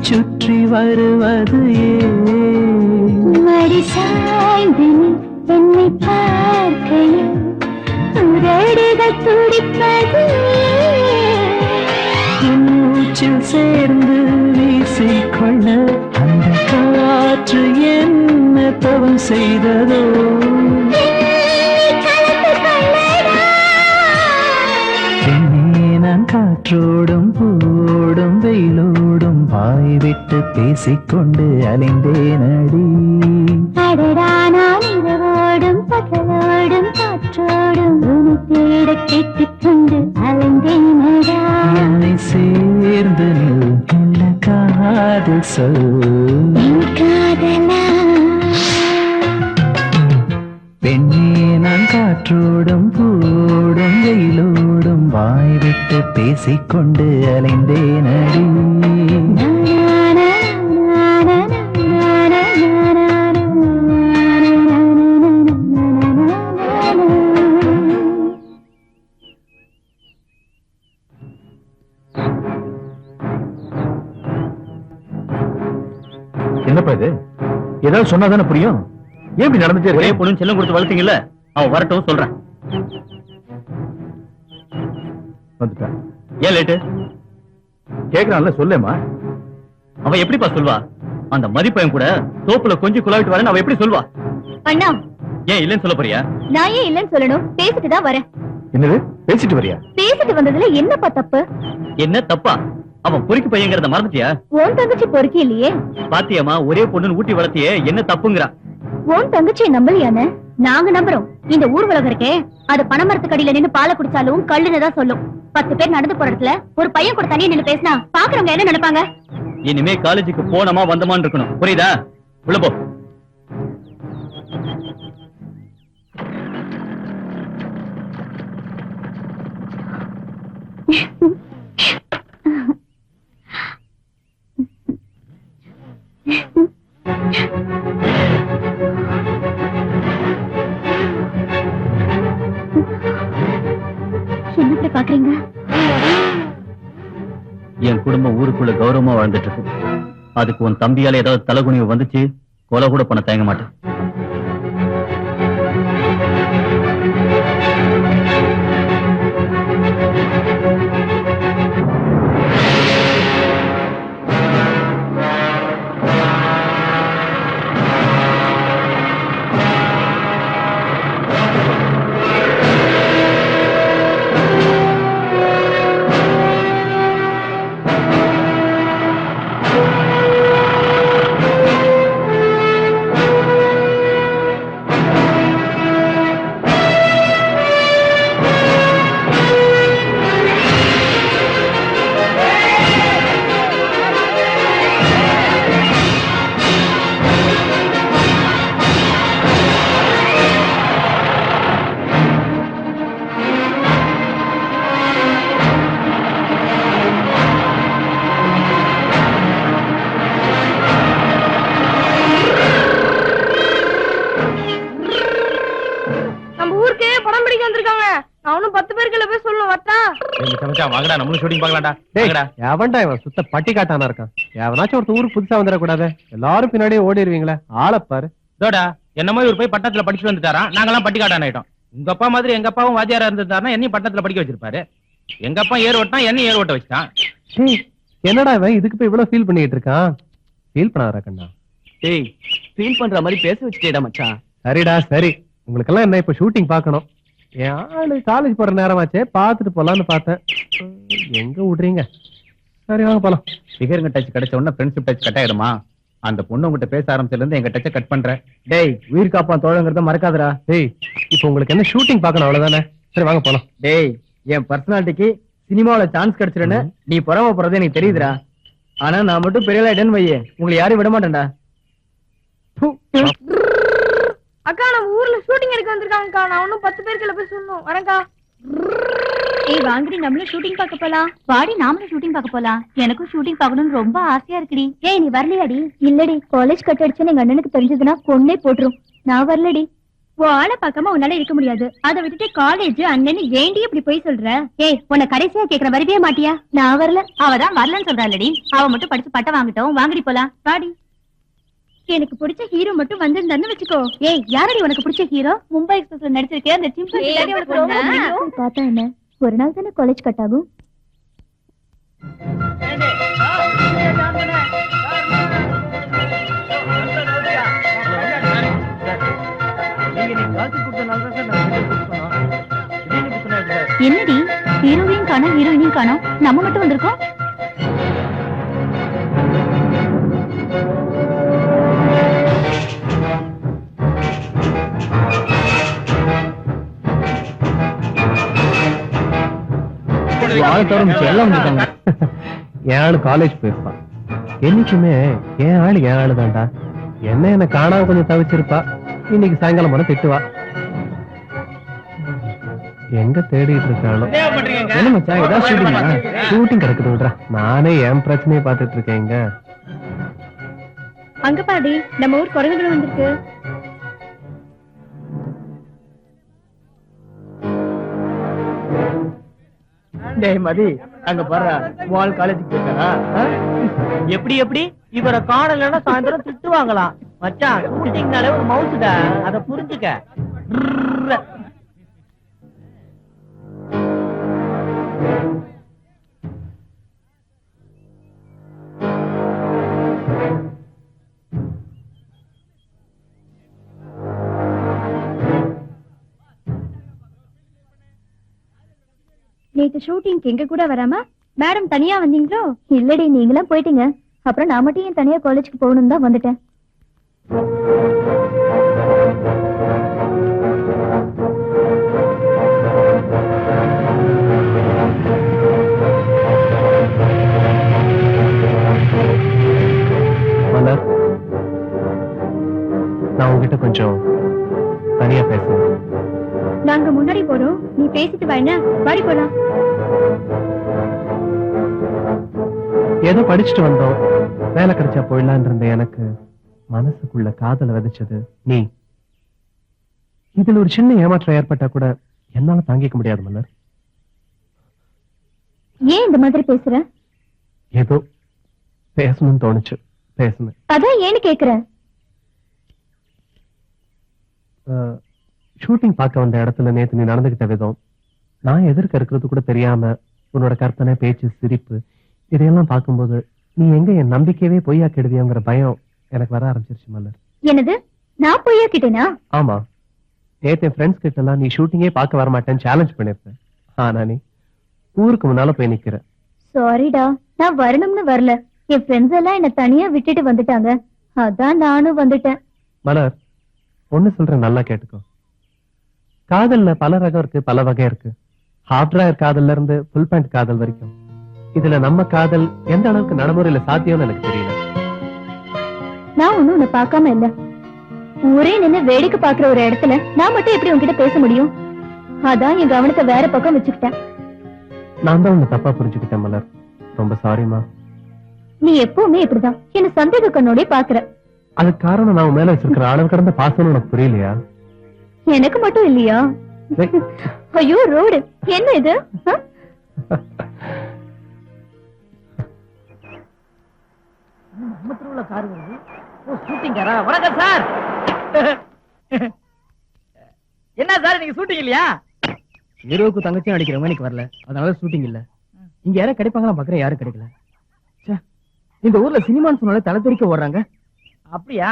சுற்றி வருவது மடி சாய்ந்து என்னை பார்க்கையில் உதடுகள் துடிப்பது மூச்சில் சேர்ந்து வீசிக்கொள்ள அந்த காற்று என்ன தவம் செய்ததோ நான் காற்றோடும் பூடும் வெயிலோடும் வாய் விட்டு பேசிக்கொண்டு அலைந்தேன் அடி நான் இரவோடும் பகலோடும் காற்றோடும் உன்னை தேட கேட்டுக்கொண்டு அலைந்தேன் என்னை சேர்ந்து நல்ல காதல் சொல் காதலா பெண்ணே நான் காற்றோடும் பூடும் வெயிலோடும் வாய் விட்டு பேசிக்கொண்டு அலைந்தேன் அடி என்னப்பா இது ஏதாவது சொன்னாதானே புரியும் ஏன் இப்படி நடந்துட்டே ஒரே பொண்ணு செல்லம் கொடுத்து வளர்த்தீங்கல்ல அவன் வரட்டும் சொல்றேன் வந்துட்டான் ஏன் லேட்டு கேக்குறான்ல சொல்லேமா அவ எப்படிப்பா சொல்வா அந்த மதிப்பையன் கூட தோப்புல கொஞ்சம் குழாவிட்டு வரேன்னு அவ எப்படி சொல்வா அண்ணா ஏன் இல்லைன்னு சொல்ல போறியா நான் ஏன் இல்லைன்னு சொல்லணும் பேசிட்டு தான் வரேன் என்னது பேசிட்டு வரியா பேசிட்டு வந்ததுல என்னப்பா தப்பு என்ன தப்பா அவன் பொறுக்கி பையங்கிறத மறந்துட்டியா உன் தங்கச்சி பொறுக்கி இல்லையே பாத்தியம்மா ஒரே பொண்ணுன்னு ஊட்டி வளர்த்தியே என்ன தப்புங்கிறா உன் தங்கச்சியை நம்பலையானே நாங்க நம்புறோம் இந்த ஊர் உலகம் இருக்கே அது பணமரத்துக்கு அடியில நின்னு பாலை குடிச்சாலும் கல்லுன்னு தான் சொல்லும் 10 பேர் நடந்து போற இடத்துல ஒரு பையன் கூட தனியா நின்னு பேசினா பாக்குறவங்க என்ன நினைப்பாங்க இனிமே காலேஜுக்கு போனமா வந்தமான்னு இருக்கணும் புரியுதா உள்ள போ என்ன பாக்குறீங்க என் குடும்பம் ஊருக்குள்ள கௌரவமா வாழ்ந்துட்டு இருக்கு அதுக்கு உன் தம்பியால ஏதாவது தலைகுனிவு வந்துச்சு கொலை கூட பண்ண தயங்க மாட்டேன் சுத்த பட்டி காட்டானா இருக்கான் எவனாச்சும் ஒருத்த ஊருக்கு புதுசா வந்துடக்கூடாது எல்லாரும் பின்னாடியே ஓடிடுவீங்களே ஆளப்பாரு என்னமோ இவர் போய் பட்டணத்துல படிச்சுட்டு வந்துட்டாரா நாங்கெல்லாம் பட்டி காட்டான் ஆயிட்டோம் உங்க அப்பா மாதிரி எங்க அப்பாவும் வாத்தியாரா இருந்திருந்தாருன்னா என்னையும் பட்டணத்துல படிக்க வச்சிருப்பாரு எங்க அப்பா ஏர் ஓட்டினா என்னையும் ஏர் ஓட்ட வச்சுட்டான் என்னடா இவன் இதுக்கு போய் இவ்வளவு ஃபீல் பண்ணிட்டு இருக்கான் ஃபீல் பண்ணாதா கண்ணா டேய் ஃபீல் பண்ற மாதிரி பேச வச்சுட்டேடா மச்சான் சரிடா சரி உங்களுக்கெல்லாம் என்ன இப்ப ஷூட்டிங் பாக்கணும் என் ஆளு காலேஜ் போற நேரமாச்சே பாத்துட்டு போலான்னு பார்த்தேன் எங்க விடுறீங்க சரி வாங்க போலாம் ஃபிகருங்க டச் கிடைச்ச உடனே ஃப்ரெண்ட்ஷிப் டச் கட் ஆயிடுமா அந்த பொண்ணு உங்ககிட்ட பேச ஆரம்பிச்சதுல இருந்து எங்க டச்சை கட் பண்றேன் டேய் உயிர் காப்பான் தோழங்கிறத மறக்காதடா டேய் இப்போ உங்களுக்கு என்ன ஷூட்டிங் பார்க்கணும் அவ்வளவுதானே சரி வாங்க போலாம் டேய் என் பர்சனாலிட்டிக்கு சினிமாவில சான்ஸ் கிடைச்சிருன்னு நீ புறம போறது எனக்கு தெரியுதுடா ஆனா நான் மட்டும் பெரிய ஆயிட்டேன்னு வையே உங்களை யாரும் விட மாட்டேன்டா அக்கா நம்ம ஊர்ல ஷூட்டிங் எடுக்க வந்திருக்காங்கக்கா நான் இன்னும் 10 பேருக்கு போய் சொல்லணும் வரேன்க்கா ஏய் வாங்கடி நம்மளும் ஷூட்டிங் பார்க்க போலாம் வாடி நாமளும் ஷூட்டிங் பார்க்க போலாம் எனக்கும் ஷூட்டிங் பார்க்கணும்னு ரொம்ப ஆசையா இருக்குடி ஏய் நீ வரலையாடி இல்லடி காலேஜ் கட் அடிச்சுன்னு எங்க அண்ணனுக்கு தெரிஞ்சதுன்னா கொன்னே போட்டுரும் நான் வரலடி ஆளை பார்க்காம உன்னால இருக்க முடியாது. அதை விட்டுட்டு காலேஜ் அண்ணன்னு ஏண்டி இப்படி போய் சொல்ற? ஏய், உன்னை கடைசியா கேக்குற வரவே மாட்டியா? நான் வரல. அவதான் வரலன்னு சொல்றாளடி. அவ மட்டும் படிச்சு பட்டம் வாங்கிட்டோம். வாங்கடி போலாம். வாடி. எனக்கு பிடிச்ச ஹீரோ மட்டும் வந்திருந்தான்னு வச்சுக்கோ. ஏய், யாரடி உனக்கு பிடிச்ச ஹீரோ? மும்பை எக்ஸ்பிரஸ்ல நடிச்சிருக்கே அந்த சிம்பிள். பார்த்தா என்ன, ஒரு நாள் தானே காலேஜ் கட் ஆகும். என்னடி ஹீரோவையும் காணோம், ஹீரோயினையும் காணோம், நம்ம மட்டும் வந்திருக்கோம். என் ஆளு காலேஜ் போயிருப்பான். என்னைக்குமே என் ஆளு தான்டா. என்ன காணாம கொஞ்சம் தவிச்சிருப்பா. இன்னைக்கு சாயங்காலம் போன திட்டுவா. எங்க தேடிட்டு இருக்காளோ? என்ன மச்சான், ஏதாவது ஷூட்டிங் கிடக்குது விடுறா. நானே என் பிரச்சனையை பாத்துட்டு இருக்கேன். இங்க அங்க பாடி, நம்ம ஊர் குரங்குகளும் வந்திருக்கு. டேய் மதி, அங்க பாரு, வால் காலேஜுக்கு போயிட்டாரா? எப்படி இவரை காணலன்னா சாயந்தரம் திட்டுவாங்களாம். மச்சான், ஷூட்டிங்னாலே ஒரு மவுசுடா, அத புரிஞ்சுக்க. நேத்து ஷூட்டிங்க்கு எங்க கூட வராம மேடம் தனியா வந்தீங்களோ? இல்லடி, நீங்களும் போயிட்டீங்க. அப்புறம் நான் மட்டும் ஏன் தனியா காலேஜுக்கு போகணும் தான் வந்துட்டேன். மலர், நான் உங்ககிட்ட கொஞ்சம் தனியா பேசுறேன். நாங்க முன்னாடி போறோம், நீ பேசிட்டு வா. என்ன வாடி போலாம். ஏதோ படிச்சுட்டு வந்தோம், வேலை கிடைச்சா போயிடலான் இருந்த எனக்கு மனசுக்குள்ள காதல விதைச்சது நீ. இதுல ஒரு சின்ன ஏமாற்றம் ஏற்பட்டா கூட என்னால தாங்கிக்க முடியாது மலர். ஏன் இந்த மாதிரி பேசுற? ஏதோ பேசணும்னு தோணுச்சு, பேசுனேன். அதான் ஏன்னு கேக்குறேன். ஷூட்டிங் பார்க்க வந்த இடத்துல நேத்து நீ நடந்துகிட்ட விதம், நான் எதிர்க்க இருக்கிறது கூட தெரியாம உன்னோட கற்பனை, பேச்சு, சிரிப்பு, இதையெல்லாம் பார்க்கும்போது நீ எங்க என் நம்பிக்கையவே பொய்யாக்கிடுவியோங்கிற பயம் எனக்கு வர ஆரம்பிச்சிருச்சு மலர். என்னது, நான் பொய்யாக்கிட்டேனா? ஆமா, நேத்து என் ஃப்ரெண்ட்ஸ் கிட்ட எல்லாம் நீ ஷூட்டிங்கே பார்க்க வர மாட்டேன்னு சேலஞ்ச் பண்ணிருப்பேன். ஆனா நீ ஊருக்கு முன்னால போய் நிக்கிற. சாரிடா, நான் வரணும்னு வரல. என் ஃப்ரெண்ட்ஸ் எல்லாம் என்ன தனியா விட்டுட்டு வந்துட்டாங்க. அதான் நானும் வந்துட்டேன். மலர், ஒண்ணு சொல்றேன், நல்லா கேட்டுக்கோ. காதல்ல பல ரகம் இருக்கு, பல வகை இருக்கு. ஹாஃப் டிராயர் காதல்ல இருந்து ஃபுல் பேண்ட் காதல் வரைக்கும். இதுல நம்ம காதல் எந்த அளவுக்கு நடைமுறையில சாத்தியம்னு எனக்கு தெரியல. நான் ஒண்ணும் உன்னை பார்க்காம இல்ல. ஊரே நின்னு வேடிக்கை பாக்குற ஒரு இடத்துல நான் மட்டும் எப்படி உன்கிட்ட பேச முடியும்? அதான் என் கவனத்தை வேற பக்கம் வச்சுக்கிட்டேன். நான் தான் உன்னை தப்பா புரிஞ்சுக்கிட்டேன் மலர். ரொம்ப சாரிமா. நீ எப்பவுமே இப்படிதான் என்ன சந்தேக கண்ணோட பாக்குற. அதுக்கு காரணம் நான் உன் மேல வச்சிருக்கிற அளவு கடந்த பாசம்னு உனக்கு புரியலையா? எனக்கு மட்டும் இல்லையா? ஐயோ ரோடு, என்ன இது? கார் வருது. ஓ, ஷூட்டிங்கரா? வணக்கம் சார். என்ன சார், நீங்க ஷூட்டிங் இல்லையா? ஹீரோவுக்கு தங்கச்சியும் அடிக்கிறவங்க இன்னைக்கு வரல, அதனால ஷூட்டிங் இல்ல. இங்க யாரும் கிடைப்பாங்களா பாக்குறேன், யாரும் கிடைக்கல. இந்த ஊர்ல சினிமான்னு சொன்னாலே தலை தெறிக்க ஓடுறாங்க. அப்படியா?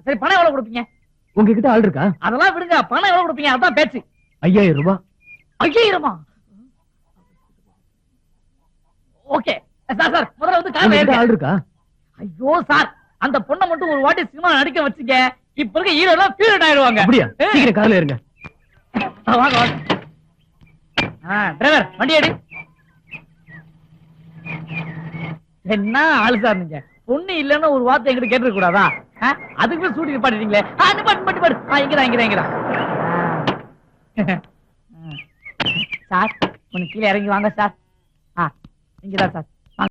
சரி, பணம் எவ்வளவு கொடுப்பீங்க? உங்ககிட்ட ஆள் இருக்கா? அதெல்லாம் விடுங்க, பணம் எவ்வளவு கொடுப்பீங்க அதான் பேச்சு. 5000 ரூபாய். 5000? Okay sir. சார், முதல்ல வந்து கார் உங்ககிட்ட ஆள் இருக்கா? ஐயோ சார், அந்த பொண்ணை மட்டும் ஒரு வாட்டி சினிமா நடிக்க வச்சுங்க, இப்ப இருக்க ஹீரோ எல்லாம் பீரியட் ஆயிடுவாங்க. அப்படியா? சீக்கிரம் கார்ல இருங்க. வாங்க வாங்க. டிரைவர், வண்டி எடு. என்ன ஆளு சார் நீங்க? பொண்ணு இல்லன்னு ஒரு வார்த்தை எங்கிட்ட கேட்டு கூடாதா? அதுக்கு ஷூட்டிங் பாட்டுட்டீங்களே. இங்கதான். சார், கொஞ்சம் கீழே இறங்கி வாங்க சார். இங்கதான் சார்.